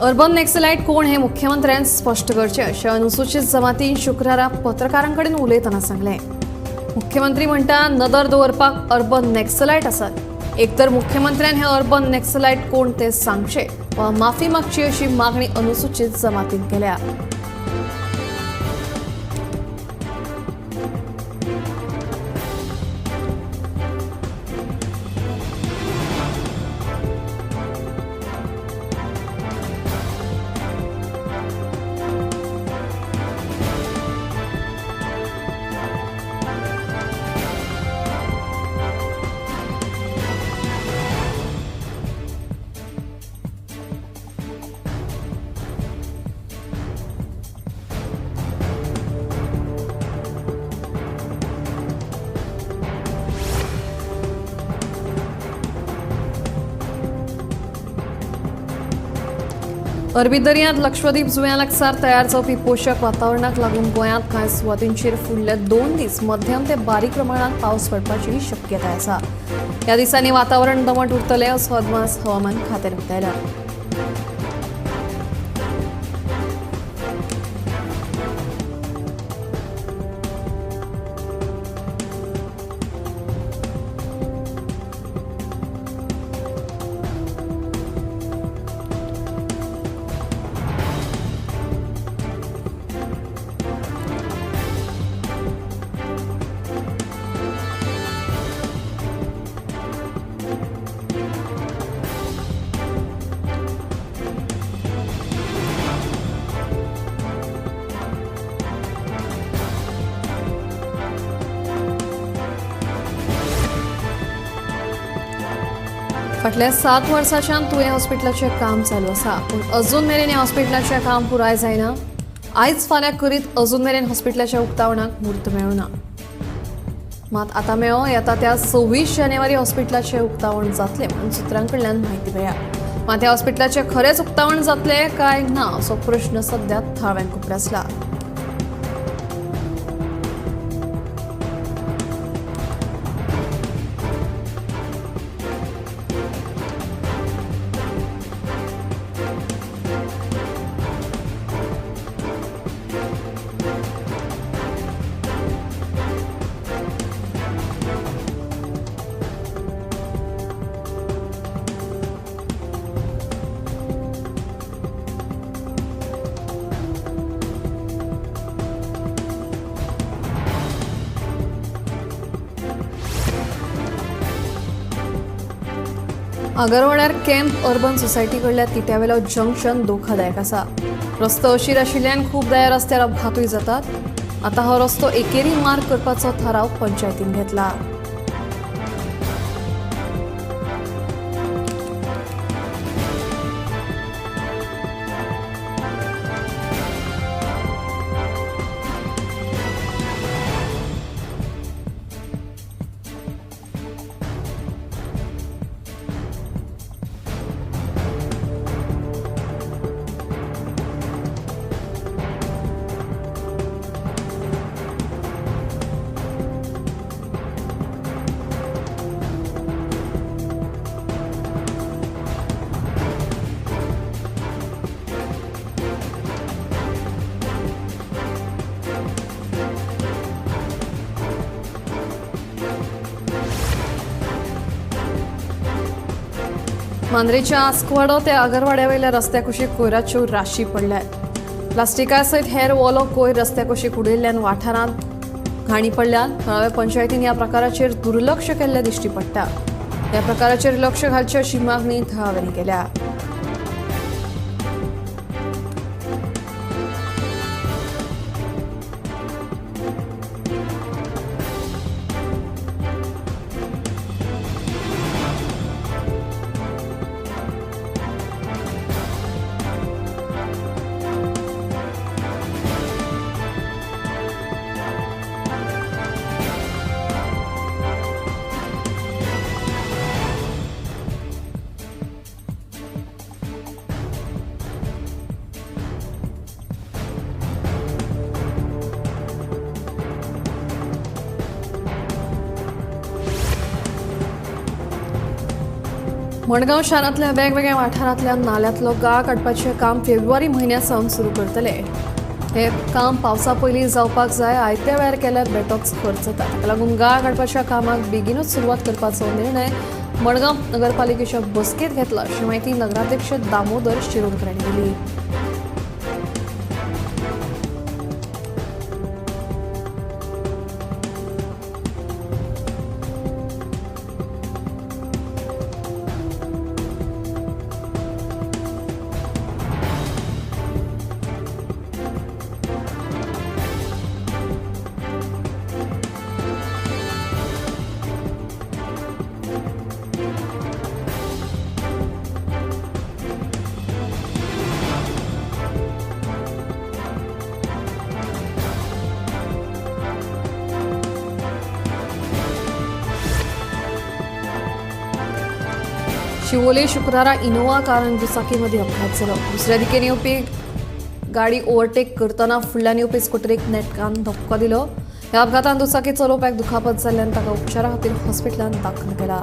Urban नॅक्सलाइट कोण हे मुख्यमंत्र्यांनी स्पष्ट करचे अशें अनुसूचित जमातीन शुक्रारा पत्रकारांकडेन उलयतना सांगलें। मुख्यमंत्री म्हणटा नदर दवरपाक अर्बन नॅक्सलाइट आसात। एकतर मुख्यमंत्र्यान हे अर्बन नॅक्सलाइट कोण ते सांगचे वा माफी मागची अशी मागणी अनुसूचित जमातीन केल्या। अरबी दर्यांत लक्षद्वीप जुंव्या लागसार तयार जावपी पोषक वातावरणाक लागून गोंयांत कांय सुवातींचेर फुडले 2 दीस मध्यम ते बारीक प्रमाणात पावस पडपाची शक्यताय आसा। ह्या दिसांनी वातावरण दमट उरतलें असो अदमास हवामान खात्यान उक्तायला। फाटल्या 7 वर्सांच्यान तुवें हॉस्पिटलाचें काम चालू आसा, पूण अजून मेरेन ह्या हॉस्पिटलाचें काम पुराय जायना। आयज फाल्यां करीत अजून मेरेन हॉस्पिटलाच्या उक्तावणाक म्हूर्त मेळूना। मात आतां मेळ्ळो येता त्या 26 जानेवारी हॉस्पिटलाचें उक्तावण जातलें म्हणून सुत्रांकडल्यान म्हायती मेळ्ळ्या। मात ह्या हॉस्पिटलाचें खरेंच उक्तावण जातलें काय ना असो प्रश्न सध्या थळाव्यान खुपरासला। आगरवाड्यार कॅम्प अर्बन सोसायटी कडल्या तिट्यावेलो जंक्शन धोकादायक आसा। रस्तो अशीर आशिल्ल्यान खूबदां ह्या रस्त्यार अपघातूय जातात। आतां हो रस्तो एकेरी मार्ग करपाचो थाराव पंचायतीन घेतला। मांद्रेच्या आस्कवाडो ते आगरवाड्या वयल्या रस्त्या कुशीक कोयराच्यो राशी पडल्यात। प्लास्टिका सयत हेर ओलो कोयर रस्त्या कुशीक उडयिल्ल्यान वाठारांत घाणी पडल्यात। थळाव्या पंचायतीन ह्या प्रकाराचेर दुर्लक्ष केल्ले दिश्टी पडटा। ह्या प्रकाराचेर लक्ष घालचे अशी मागणी थळाव्यांनी केल्या। मडगांव शारांतल्या वेगवेगळ्या वाठारांतल्या नाल्यांतलो गाळ काडपाचें काम फेब्रुवारी म्हयन्यासावन सुरू करतले. हे काम पावसा पयलीं जावपाक जाय. आयत्या वेळार केल्यार बेठोच खर्च जाता. ताका लागून गाळ काडपाच्या कामाक बेगीनूच सुरवात करपाचो निर्णय मडगांव नगरपालिकेच्या बसकेंत घेतला, अशी माहिती नगराध्यक्ष दामोदर शिरोडकर हांणी दिली. शिवोले शुक्रारा इनोवा कार आनी दुचाकीमध्ये अपघात जालो. दुसऱ्या दिकेन येवपी गाडी ओव्हरटेक करतना फुडल्यान येवपी स्कूटरीक नेटकान धक्को दिलो. ह्या अपघातान दुचाकी चलोवप्याक दुखापत जाल्ल्यान ताका उपचारा खातीर हॉस्पिटलांत दाखल केला.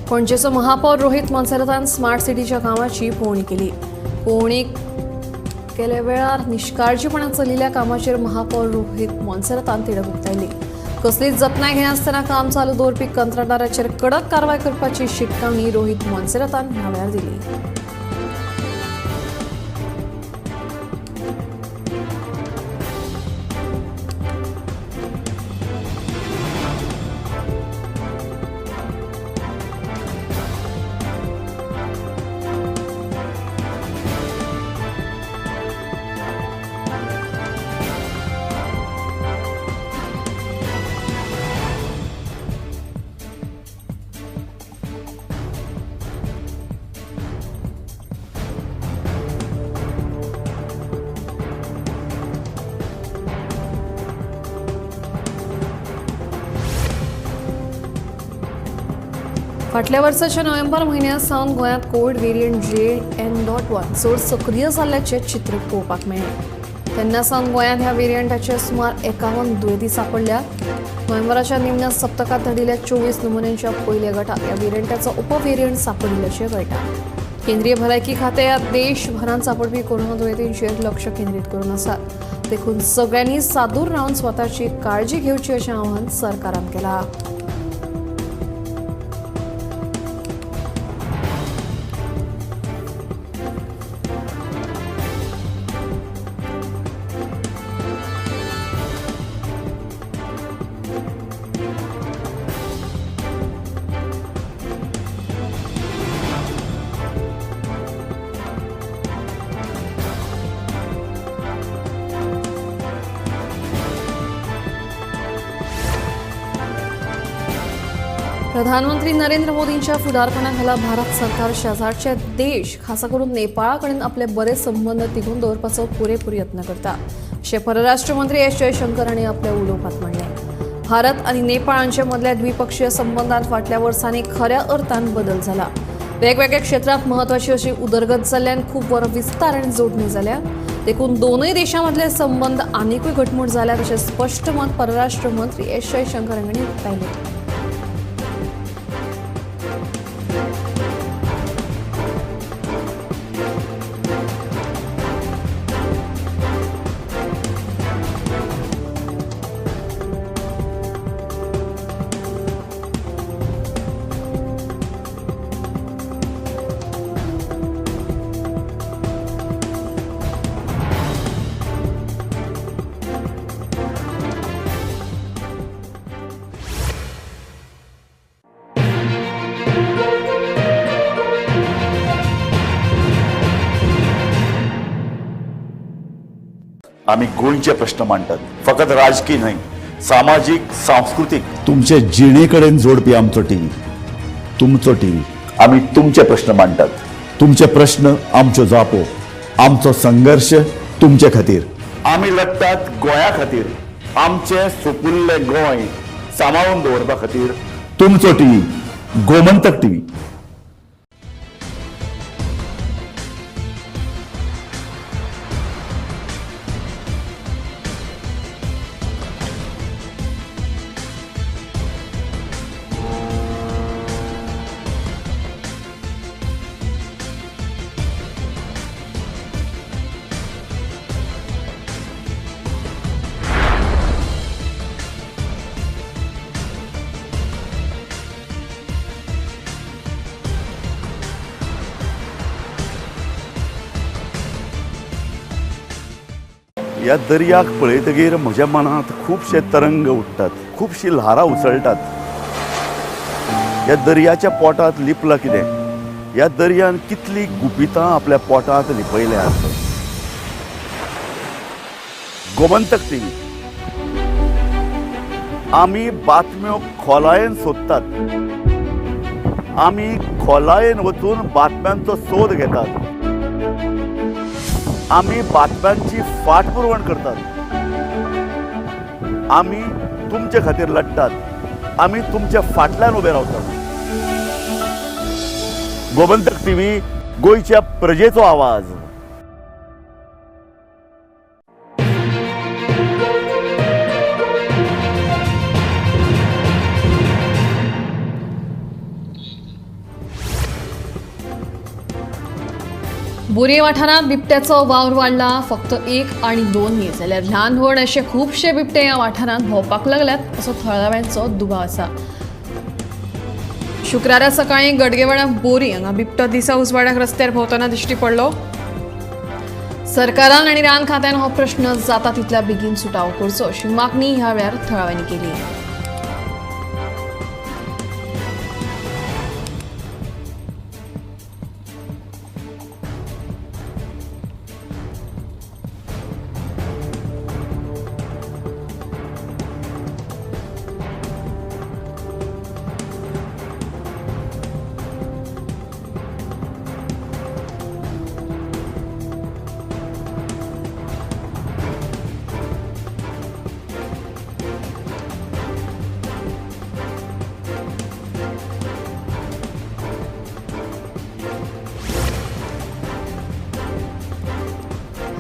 पणजेचो महापौर रोहित मोन्सेरातान स्मार्ट सिटीच्या कामाची पळोवणी केली. पळोवणी केले वेळार निश्काळजीपणान चलिल्ल्या कामाचेर महापौर रोहित मोन्सेरातान तिडक उक्तायली. कसलीच जतनाय घेनासतना काम चालू दवरपी कंत्राटदाराचेर कडक कारवाय करपाची शिटकावणी रोहित मोन्सेरातान ह्या वेळार दिली. फाटल्या वर्साच्या नोव्हेंबर म्हयन्या सावन गोंयांत कोविड व्हेरियंट JN.1 चड सक्रिय जाल्ल्याचें चित्र पळोवपाक मेळ्ळें. तेन्ना सावन गोंयांत ह्या व्हेरियंटाचे सुमार 51 दुयेंती सांपडल्या. नोव्हेंबराच्या निमण्या सप्तकात धाडिल्ल्या 24 नमुन्यांच्या पयल्या गटात ह्या व्हेरियंटाचो उपव्हेरियंट सांपडिल्ल्याचें कळटा. केंद्रीय भलायकी खातें देशभरांत सांपडपी कोरोना दुयेंतींचेर लक्ष केंद्रीत करून आसा. देखून सगळ्यांनी सादूर रावन स्वताची काळजी घेवची अशें आवाहन सरकारान केलां. प्रधानमंत्री नरेंद्र मोदींच्या फुडारपणाखाला भारत सरकार शेजारचे देश खासा करून नेपाळा कडेन आपले बरे संबंध तिगोवन दवरपाचो पुरेपूर यत्न करता, अशें परराष्ट्र मंत्री एस जयशंकर हांणी आपल्या उलोवपांत म्हणलें. भारत आनी नेपाळ हांचे मदल्या द्विपक्षीय संबंधांत फाटल्या वर्सांनी खऱ्या अर्थान बदल जाला. वेगवेगळ्या क्षेत्रांत म्हत्वाची अशी उदरगत जाल्ल्यान खूब बरो विस्तार आनी जोडणी जाल्या. देखून दोनूय देशां मदले संबंध आनीकूय घटमूट जाल्यात अशें स्पश्ट मत परराष्ट्र मंत्री एस जयशंकर हांणी उक्तायलें. आम्ही गोंयचे प्रश्न मांडटात, फकत राजकीय न्हय, सामाजीक सांस्कृतिक. तुमचे जिणेकडेन जोडपी आमचो टीव्ही, तुमचो टीव्ही. आम्ही तुमचे प्रश्न मांडटात, तुमचे प्रश्न आमच्यो जापो, आमचो संघर्ष तुमचे खातीर. आम्ही लढटात गोंया खातीर, आमचे सोपुल्ले गोंय सांबाळून दवरपा खातीर. तुमचो टीव्ही, गोमंतक टीव्ही. ह्या दर्याक पळयतकीर म्हज्या मनांत खुबशे तरंग उठतात, खुबशी ल्हारां उसळटात. ह्या दर्याच्या पोटांत लिपलां कितें? ह्या दर्यान कितली गुपितां आपल्या पोटांत लिपयल्यात. गोमंतक टीव्ही. आमी बातम्यो खोलायेन सोदतात, आमी खोलायेन वचून बातम्यांचो सोद घेतात, आमी बातम्यांची फाटपुरवण करतात, आमी तुमचे खातीर लढटात, आमी तुमच्या फाटल्यान उबे रावतात. गोमंतक टीव्ही, गोंयच्या प्रजेचो आवाज. बोरये वाठारात बिबट्याचो वावर वाडला. फक्त 1 आणि 2 न्ही जाल्यार ल्हान व्हड असे खुबशे बिबटे ह्या वाठारांत भोंवपाक लागल्यात असो थळाव्यांचो दुबाव आसा. शुक्रारा सकाळी गडगेवाडा बोरी हांगा बिबटो दिसा उजवाडाक रस्त्यार भोंवतना दिश्टी पडलो. सरकारान आनी रान खात्यान हो प्रश्न जाता तितल्या बेगीन सुटावो करचो अशी मागणी ह्या वेळार थळाव्यांनी केली.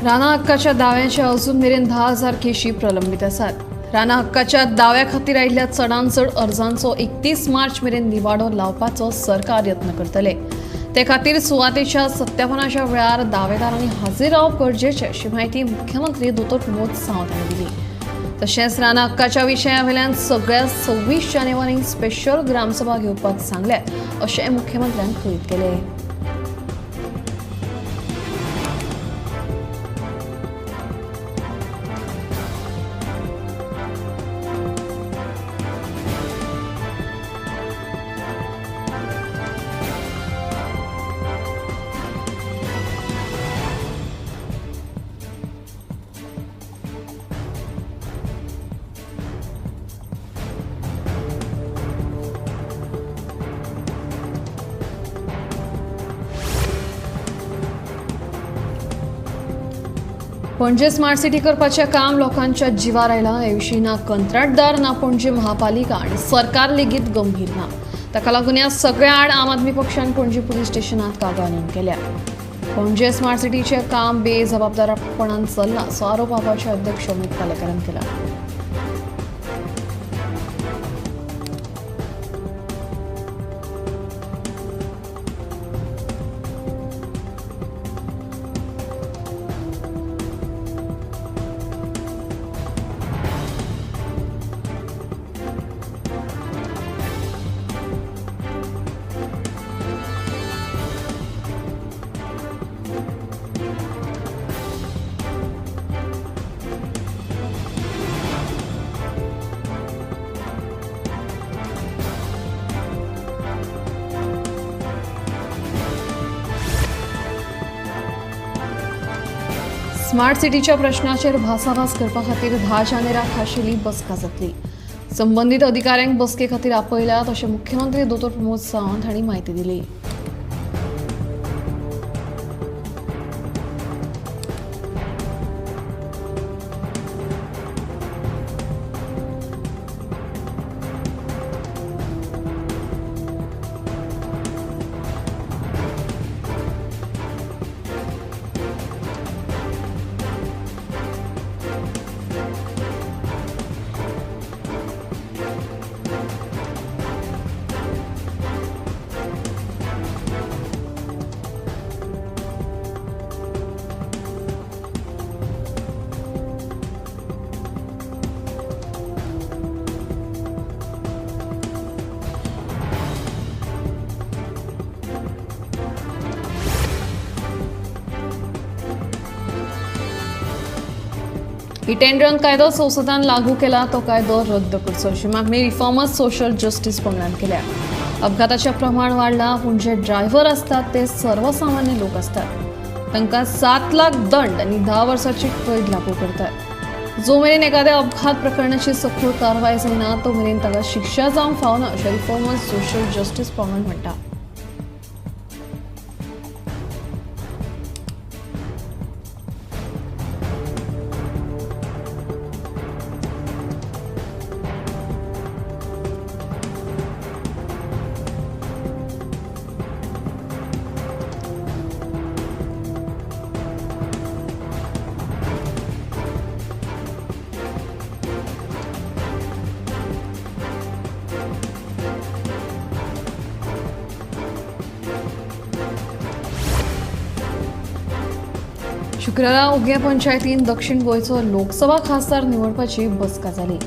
राणा हक्काच्या दाव्यांचे अजून मेरेन 10,000 केशी प्रलंबित आसात. राणा हक्काच्या दाव्या खातीर आयिल्ल्या चडांत चड अर्जांचो 31 मार्च मेरेन निवाडो लावपाचो सरकार यत्न करतले. ते खातीर सुवातेच्या सत्यापनाच्या वेळार दावेदारांनी हाजीर रावप गरजेचें अशी म्हायती मुख्यमंत्री दोतोर प्रमोद सावंत हांणी दिली. तशेंच राणा हक्काच्या विशया वयल्यान सगळ्या 26 जानेवारीक स्पेशल ग्रामसभा घेवपाक सांगल्या अशें मुख्यमंत्र्यान कळीत केलें. पणजे स्मार्ट सिटी करपाचें काम लोकांच्या जिवार आयलां. हे विशीं ना कंत्राटदार ना पणजे महापालिका आनी सरकार लेगीत गंभीर ना. ताका लागून ह्या सगळ्या आड आम आदमी पक्षान पणजे पुलीस स्टेशनांत कागाळ नोंद केल्या. पणजे स्मार्ट सिटीचें काम बेजबाबदारपणान चल्लां असो आरोप आपाचे अध्यक्ष अमित पालेकरान केला. स्मार्ट सिटीच्या प्रश्नाचेर भासाभास करपा खातीर 10 जानेराक खाशेली बसका जातली. संबंधीत अधिकाऱ्यांक बसके खातीर आपयल्यात अशें मुख्यमंत्री दोतोर प्रमोद सावंत हांणी माहिती दिली. हिट अँड रन कायदो संसदान लागू केला तो कायदो रद्द करचो अशी मागणी रिफॉर्मर्स सोशल जस्टीस पंगडान केल्या. अपघाताचे प्रमाण वाढला पूण जे ड्रायव्हर असतात ते सर्वसामान्य लोक असतात. तांकां 7 लाख दंड आणि 10 वर्सांची कैद लागू करतात. जो मेरेन एखाद्या अपघात प्रकरणाची सखोल कारवाय जायना तो मेरेन ताका शिक्षा जावंक फावना अशें रिफॉर्मर्स सोशल जस्टीस पंगड म्हणटा. शुक्रारा उगे पंचायतीन दक्षिण गोंयचो लोकसभा खासदार निवडपाची बसका जाली.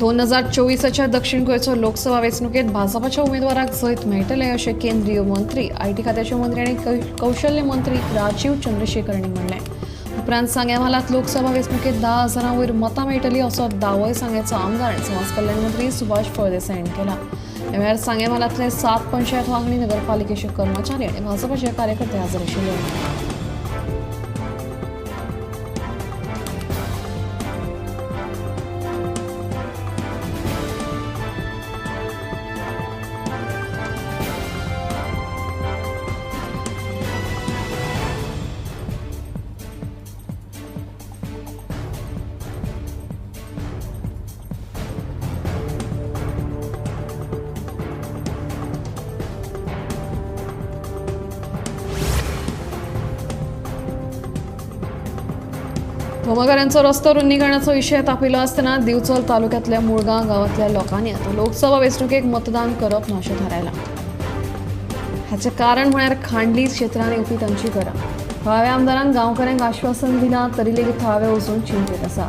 2024च्या दक्षिण गोंयचो लोकसभा वेंचणुकेत भाजपाच्या उमेदवाराक जैत मेळटले अशें केंद्रीय मंत्री आयटी खात्याचे मंत्री आनी कौशल्य मंत्री राजीव चंद्रशेखर हांणी म्हणलें. उपरांत सांगेवालात लोकसभा वेंचणुकेत 10,000 वयर मतां मेळटलीं असो दावोय सांगेचो आमदार आनी समाज कल्याण मंत्री सुभाष फळदेसाय हांणी केला. ह्या वेळार सांगेवालांतले 7 पंचायत वांगडी नगरपालिकेचे कर्मचारी आनी भाजपाचे कार्यकर्ते हाजीर आशिल्ले. भोमाकारांचो रस्तो रुंदीकरणाचो विशय तापिल्लो आसतना दिवचल तालुक्यांतल्या मुळगांव गांवांतल्या लोकांनी आता लोकसभा वेंचणुकेक मतदान करप ना अशें थारायलां. हाचें कारण म्हळ्यार खांडली क्षेत्रांत येवपी तांची घरां. थळाव्या आमदारान गांवकऱ्यांक आश्वासन दिलां तरी लेगीत थळावे वचून चिंतेत आसा.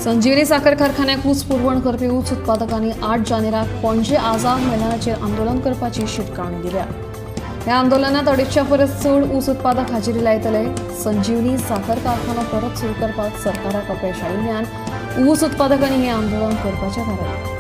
संजीवनी साखर कारखान्याक ऊस पुरवण करपी ऊस उत्पादकांनी 8 जानेराक पणजे आझाद मैदानाचेर आंदोलन करपाची शिटकावणी दिल्या. ह्या आंदोलनात 250 परस चड ऊस उत्पादक हाजिरी लायतले. संजीवनी साखर कारखानो परत सुरू करपाक सरकाराक अपयश आयिल्ल्यान ऊस उत्पादकांनी हे आंदोलन करपाचें थारायलें.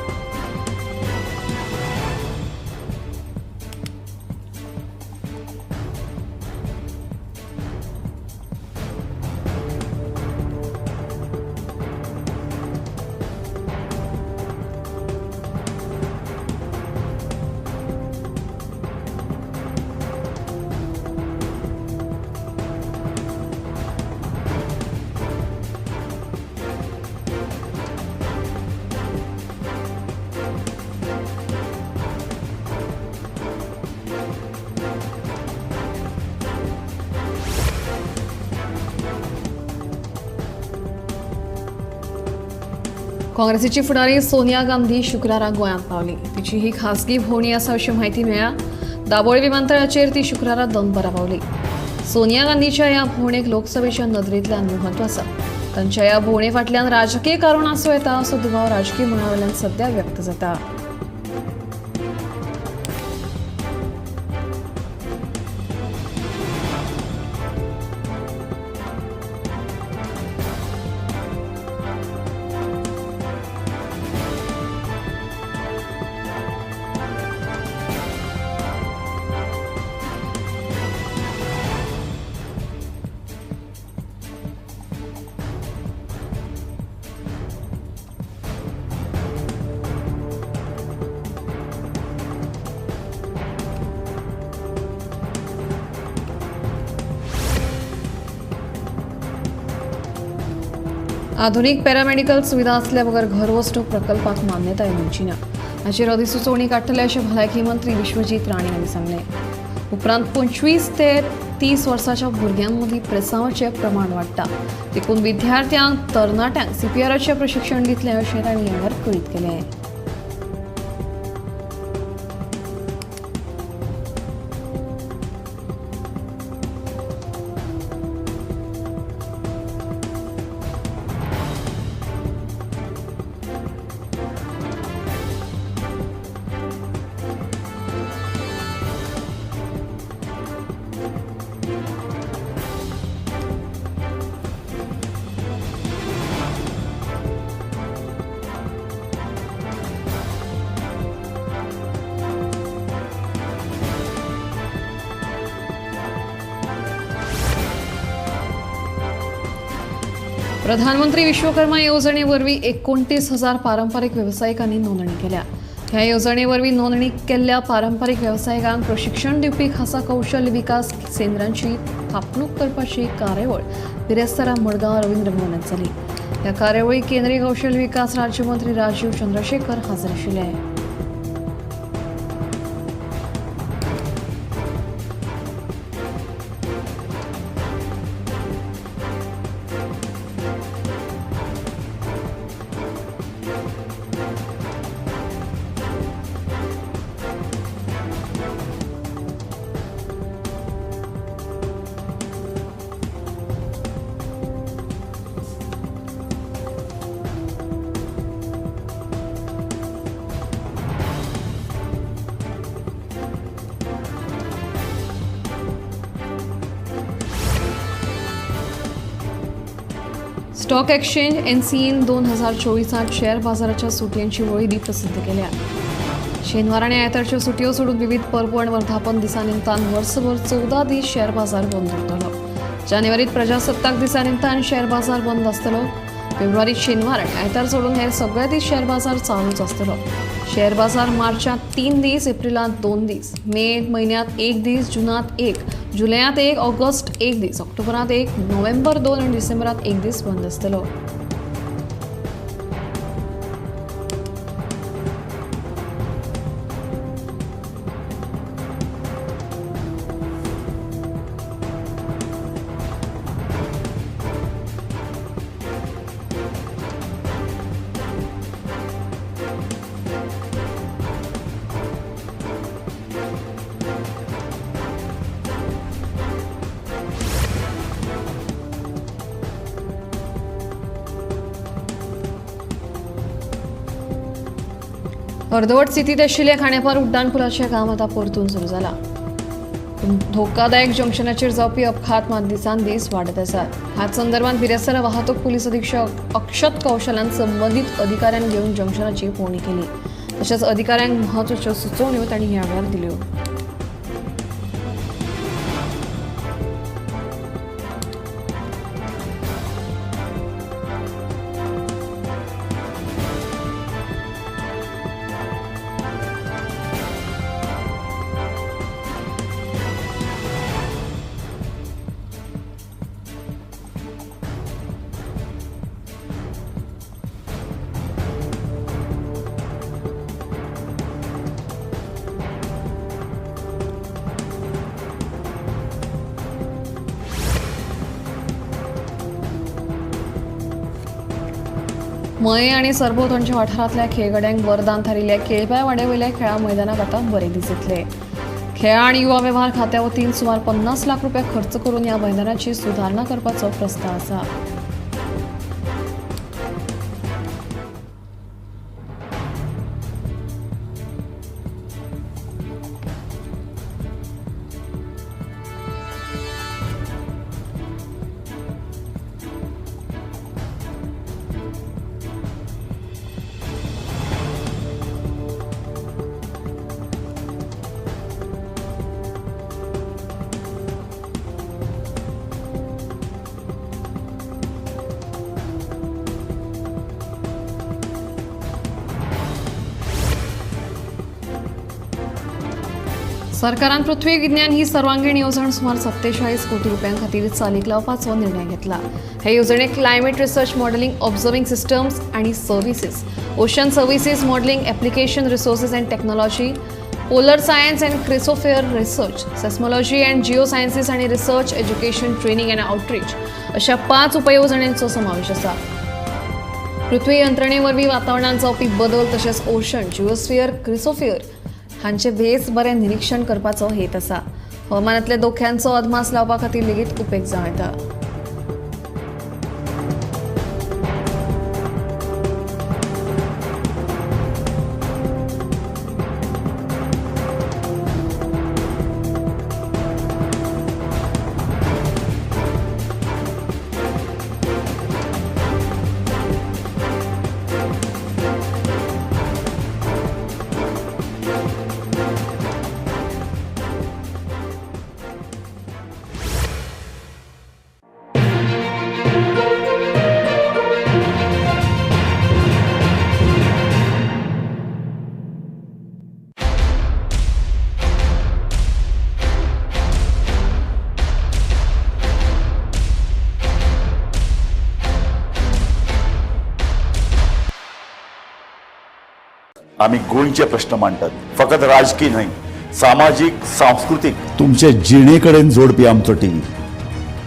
काँग्रेसीची फुडारी सोनिया गांधी शुक्रारा गोंयांत पावली. तिची ही खासगी भोवणी आसा अशी म्हायती मेळ्ळ्या. दाबोळे विमानतळाचेर ती शुक्रारा दनपारा पावली. सोनिया गांधीच्या ह्या भोवणेक लोकसभेच्या नदरेंतल्यान म्हत्व आसा. तांच्या ह्या भोवणे फाटल्यान राजकीय कारण आसूं येता असो दुबाव राजकीय मळावेल्यान सध्या व्यक्त जाता. आधुनिक पॅरामेडिकल सुविधा असल्या बगर घर वचणूक प्रकल्पाक मान्यताय मेळची ना. हाचेर अधिसुचोवणी काडटले अशें भलायकी मंत्री विश्वजीत राणे हांणी सांगलें. उपरांत 25 ते 30 वर्सांच्या भुरग्यांमदीं प्रेसावाचें प्रमाण वाडटा. देखून विद्यार्थ्यांक तरणाट्यांक सीपीआरचें प्रशिक्षण दितलें अशें तांणी ह्या वेळार कळीत केलें. प्रधानमंत्री विश्वकर्मा येवजणे वरवीं 29,000 पारंपारीक वेवसायिकांनी नोंदणी केल्या. ह्या येवजणे वरवीं नोंदणी केल्ल्या पारंपारीक वेवसायिकांक प्रशिक्षण दिवपी खासा कौशल्य विकास केंद्रांची थापणूक करपाची कार्यावळ बिरेस्तारा मडगांव रवींद्र भवनांत जाली. ह्या कार्यावळीक केंद्रीय कौशल्य विकास राज्यमंत्री राजीव चंद्रशेखर हाजीर आशिल्ले. स्टॉक एक्सचेंज एनसीईन 2024 शेअर बाजाराच्या सुटयांची वळेरी प्रसिद्ध केल्या. शेनवार आनी आयतारच्यो सुटयो सोडून विविध परबो आनी वर्धापन दिसा निमतान वर्सभर 14 दीस शेअर बाजार बंद उरतलो. जानेवारीत प्रजासत्ताक दिसा निमतान शेअर बाजार बंद आसतलो. फेब्रुवारीत शेनवार आनी आयतार सोडून हेर सगळे दीस शेअर बाजार चालूच आसतलो. शेअर बाजार मार्चात 3 दीस, एप्रिलांत 2 दीस, मे म्हयन्यात 1 दीस, जूनात 1, जुलयात 1, ऑगस्ट 1 दीस, ऑक्टोबरात 1, नोव्हेंबर 2 आणि डिसेंबरात 1 दीस बंद आसतलो. अर्धवट स्थितीत आशिल्ल्या खांडेपार उड्डाणपुलाचें काम आतां परतून सुरू जालां. धोकादायक जंक्शनाचेर जावपी अपघात मात दिसान दीस वाडत आसात. ह्याच संदर्भात बिरेस्तारा वाहतूक पुलीस अधीक्षक अक्षत कौशलान संबंधीत अधिकाऱ्यांक घेवन जंक्शनाची पळोवणी केली. तशेंच अधिकाऱ्यांक म्हत्वाच्यो सुचोवण्यो तांणी ह्या वेळार दिल्यो. मये आणि सरभोवतणच्या वाठारांतल्या खेळगड्यांक वरदान थारिल्ल्या केळप्या वाड्यावयल्या खेळा मैदानाक आतां बरे दीस येतले. खेळ आणि युवा वेव्हार खात्या वतीन सुमार 50 लाख रुपया खर्च करून ह्या मैदानाची सुधारणा करपाचो प्रस्ताव आसा. सरकारान पृथ्वी विज्ञान ही सर्वांगीण येवजण सुमार 47 कोटी रुपयां खातीर चालीक लावपाचो निर्णय घेतला. हे येवजणेक climate research modelling observing systems आणि services, ocean services modelling application resources and technology, polar science and cryosphere research, seismology and geo sciences आणि research, education, training and outreach अशा 5 उपयोजनांचो समावेश आसा. पृथ्वी यंत्रणेवरवीं वातावरणांत जावपी बदल तशेंच ओशन, जिओस्फियर, क्रिसोफियर हांचे भेस बरें निरीक्षण करपाचो हेत आसा. हवामानांतल्या धोक्यांचो अदमास लावपा खातीर लेगीत उपेग जावं येता. आम्ही गोंयचे प्रश्न मांडटात, फकत राजकीय न्हय, सामाजिक, सांस्कृतिक. तुमचे जिणेकडेन जोडपी आमचो टीव्ही,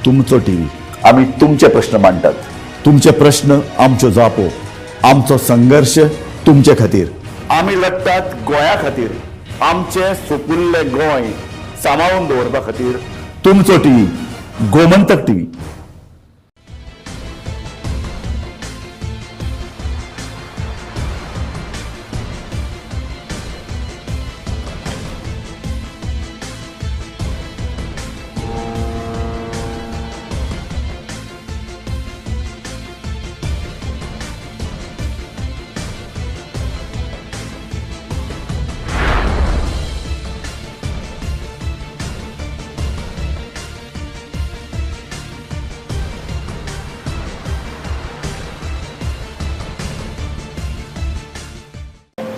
तुमचो टीव्ही. आम्ही तुमचे प्रश्न मांडटात. तुमचे प्रश्न आमच्यो जापो, आमचो संघर्ष तुमचे खातीर. आम्ही लढटात गोंया खातीर, आमचे सोपुल्ले गोंय सांबाळून दवरपा खातीर. तुमचो टीव्ही, गोमंतक टीव्ही.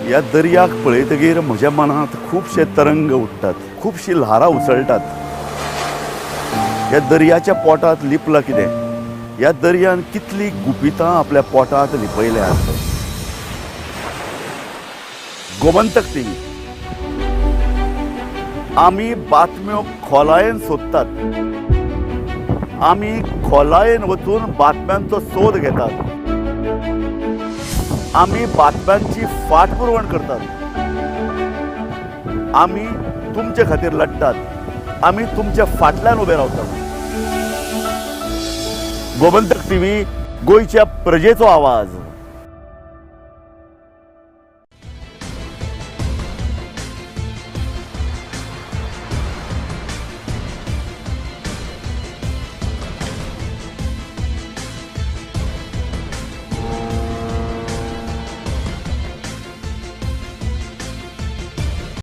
ह्या दर्याक पळयतकीर म्हज्या मनांत खुबशे तरंग उठतात, खुबशी ल्हारां उसळटात. ह्या दर्याच्या पोटांत लिपलां कितें? ह्या दर्यान कितलीं गुपितां आपल्या पोटांत लिपयल्यात. गोमंतक टीव्ही. आमी बातम्यो खोलायेन सोदतात, आमी खोलायेन वचून बातम्यांचो सोद घेतात, आमी बातम्यांची फाटपुरवण करतात, आमी तुमचे खातीर लढटात, आमी तुमच्या फाटल्यान उबे रावतात. गोमंतक टीव्ही, गोंयच्या प्रजेचो आवाज.